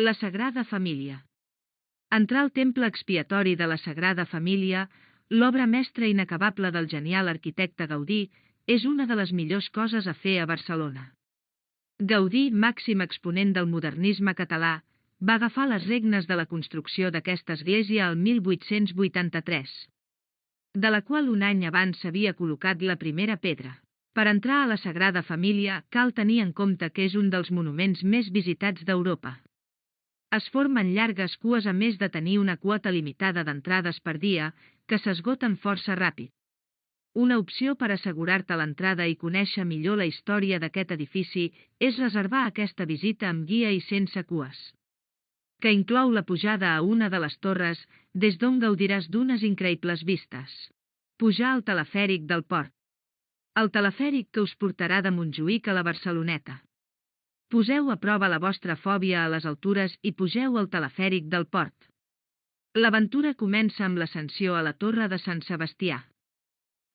La Sagrada Família. Entrar al temple expiatori de la Sagrada Família, l'obra mestra inacabable del genial arquitecte Gaudí, és una de les millors coses a fer a Barcelona. Gaudí, màxim exponent del modernisme català, va agafar les regnes de la construcció d'aquesta església el 1883, de la qual un any abans s'havia col·locat la primera pedra. Per entrar a la Sagrada Família cal tenir en compte que és un dels monuments més visitats d'Europa. Es formen llargues cues a més de tenir una quota limitada d'entrades per dia, que s'esgoten força ràpid. Una opció per assegurar-te l'entrada i conèixer millor la història d'aquest edifici és reservar aquesta visita amb guia i sense cues, que inclou la pujada a una de les torres, des d'on gaudiràs d'unes increïbles vistes. Pujar al telefèric del port. El telefèric que us portarà de Montjuïc a la Barceloneta. Poseu a prova la vostra fòbia a les altures i pugeu al telefèric del port. L'aventura comença amb l'ascensió a la Torre de Sant Sebastià.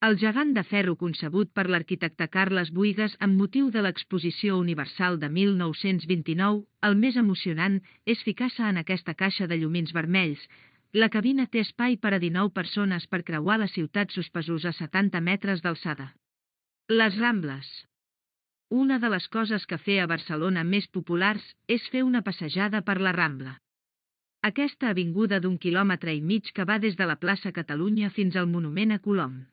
El gegant de ferro concebut per l'arquitecte Carles Buïgas amb motiu de l'Exposició Universal de 1929, el més emocionant és ficar-se en aquesta caixa de llumins vermells. La cabina té espai per a 19 persones per creuar la ciutat suspesos a 70 metres d'alçada. Les Rambles. Una de les coses que fer a Barcelona més populars és fer una passejada per la Rambla. Aquesta avinguda d'1,5 quilòmetres que va des de la plaça Catalunya fins al monument a Colom.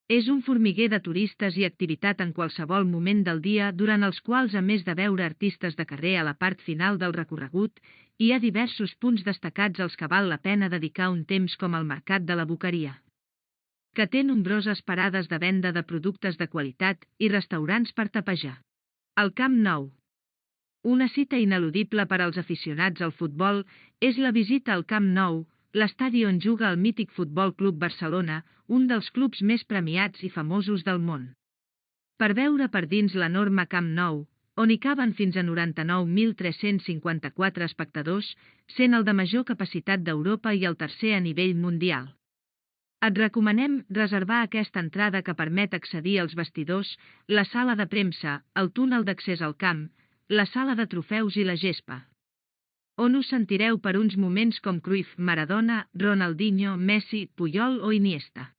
És un formiguer de turistes i activitat en qualsevol moment del dia, durant els quals, a més de veure artistes de carrer a la part final del recorregut, hi ha diversos punts destacats als que val la pena dedicar un temps, com el Mercat de la Boqueria, que té nombroses parades de venda de productes de qualitat i restaurants per tapejar. El Camp Nou. Una cita ineludible per als aficionats al futbol és la visita al Camp Nou, l'estadi on juga el mític Futbol Club Barcelona, un dels clubs més premiats i famosos del món. Per veure per dins l'enorme Camp Nou, on hi caben fins a 99.354 espectadors, sent el de major capacitat d'Europa i el tercer a nivell mundial. Et recomanem reservar aquesta entrada que permet accedir als vestidors, la sala de premsa, el túnel d'accés al camp, la sala de trofeus i la gespa, on us sentireu per uns moments com Cruyff, Maradona, Ronaldinho, Messi, Puyol o Iniesta.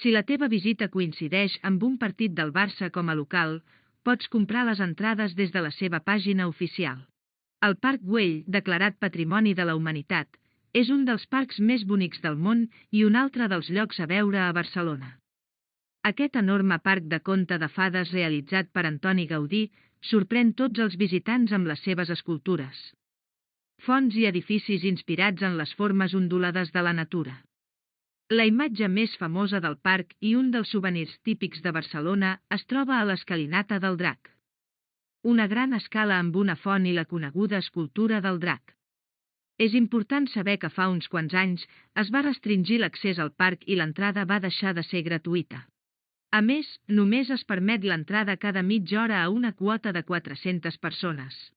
Si la teva visita coincideix amb un partit del Barça com a local, pots comprar les entrades des de la seva pàgina oficial. El Parc Güell, declarat Patrimoni de la Humanitat, és un dels parcs més bonics del món i un altre dels llocs a veure a Barcelona. Aquest enorme parc de conte de fades realitzat per Antoni Gaudí sorprèn tots els visitants amb les seves escultures, fonts i edificis inspirats en les formes ondulades de la natura. La imatge més famosa del parc i un dels souvenirs típics de Barcelona es troba a l'Escalinata del Drac, una gran escala amb una font i la coneguda escultura del drac. És important saber que fa uns quants anys es va restringir l'accés al parc i l'entrada va deixar de ser gratuïta. A més, només es permet l'entrada cada mitja hora a una quota de 400 persones,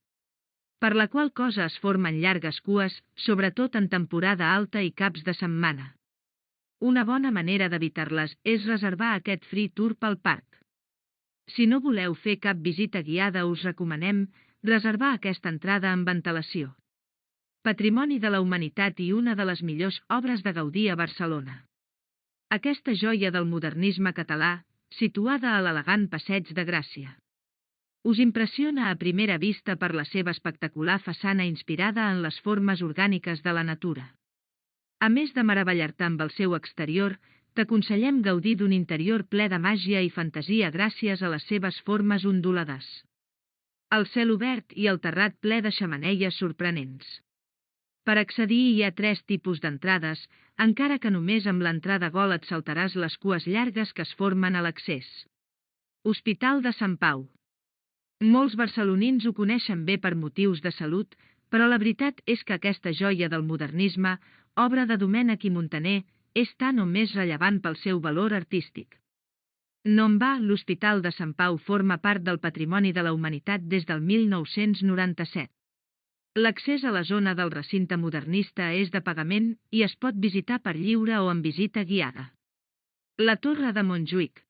per la qual cosa es formen llargues cues, sobretot en temporada alta i caps de setmana. Una bona manera d'evitar-les és reservar aquest free tour pel parc. Si no voleu fer cap visita guiada, us recomanem reservar aquesta entrada amb antelació. Patrimoni de la Humanitat i una de les millors obres de Gaudí a Barcelona. Aquesta joia del modernisme català, situada a l'elegant Passeig de Gràcia, us impressiona a primera vista per la seva espectacular façana inspirada en les formes orgàniques de la natura. A més de meravellar-te amb el seu exterior, t'aconsellem gaudir d'un interior ple de màgia i fantasia gràcies a les seves formes ondulades, el cel obert i el terrat ple de xemeneies sorprenents. Per accedir hi ha 3 tipus d'entrades, encara que només amb l'entrada Gol et saltaràs les cues llargues que es formen a l'accés. Hospital de Sant Pau. Molts barcelonins ho coneixen bé per motius de salut, però la veritat és que aquesta joia del modernisme, obra de Domènech i Montaner, és tan o més rellevant pel seu valor artístic. No en va, l'Hospital de Sant Pau forma part del Patrimoni de la Humanitat des del 1997. L'accés a la zona del recinte modernista és de pagament i es pot visitar per lliure o amb visita guiada. La Torre de Montjuïc.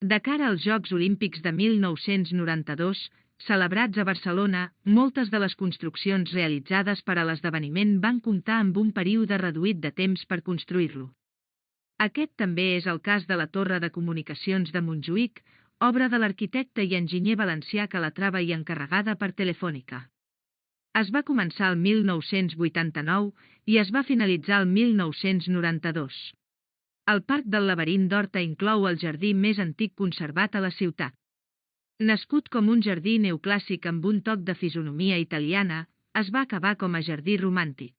De cara als Jocs Olímpics de 1992, Celebrats a Barcelona, moltes de les construccions realitzades per a l'esdeveniment van comptar amb un període reduït de temps per construir-lo. Aquest també és el cas de la Torre de Comunicacions de Montjuïc, obra de l'arquitecte i enginyer valencià Calatrava i encarregada per Telefònica. Es va començar el 1989 i es va finalitzar el 1992. El Parc del Laberint d'Horta inclou el jardí més antic conservat a la ciutat. Nascut com un jardí neoclàssic amb un toc de fisonomia italiana, es va acabar com a jardí romàntic.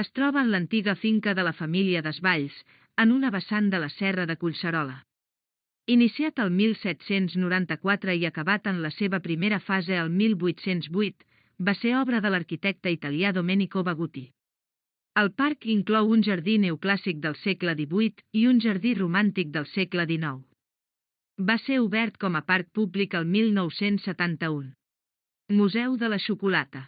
Es troba en l'antiga finca de la família Desvalls, en una vessant de la Serra de Collserola. Iniciat el 1794 i acabat en la seva primera fase el 1808, va ser obra de l'arquitecte italià Domenico Baguti. El parc inclou un jardí neoclàssic del segle XVIII i un jardí romàntic del segle XIX. Va ser obert com a parc públic el 1971. Museu de la Xocolata.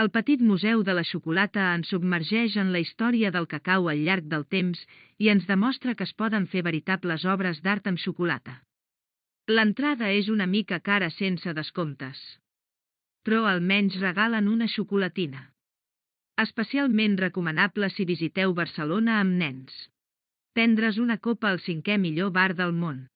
El petit Museu de la Xocolata ens submergeix en la història del cacau al llarg del temps i ens demostra que es poden fer veritables obres d'art amb xocolata. L'entrada és una mica cara sense descomptes. Però almenys regalen una xocolatina. Especialment recomanable si visiteu Barcelona amb nens. Prendre's una copa al 5è millor bar del món.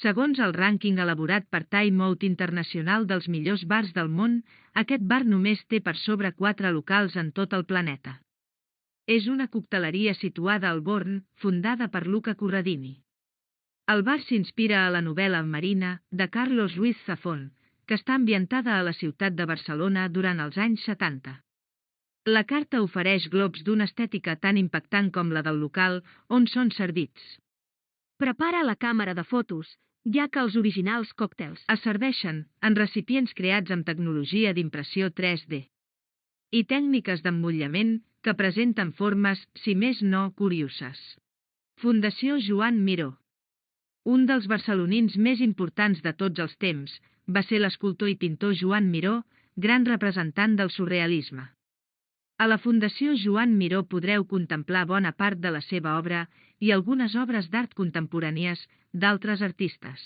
Segons el rànquing elaborat per Time Out Internacional dels millors bars del món, aquest bar només té per sobre 4 locals en tot el planeta. És una cocteleria situada al Born, fundada per Luca Corradini. El bar s'inspira a la novel·la Marina, de Carlos Ruiz Zafón, que està ambientada a la ciutat de Barcelona durant els anys 70. La carta ofereix globs d'una estètica tan impactant com la del local on són servits. Prepara la càmera de fotos, ja que els originals còctels es serveixen en recipients creats amb tecnologia d'impressió 3D i tècniques d'emmotllament que presenten formes, si més no, curioses. Fundació Joan Miró. Un dels barcelonins més importants de tots els temps va ser l'escultor i pintor Joan Miró, gran representant del surrealisme. A la Fundació Joan Miró podreu contemplar bona part de la seva obra i algunes obres d'art contemporànies d'altres artistes.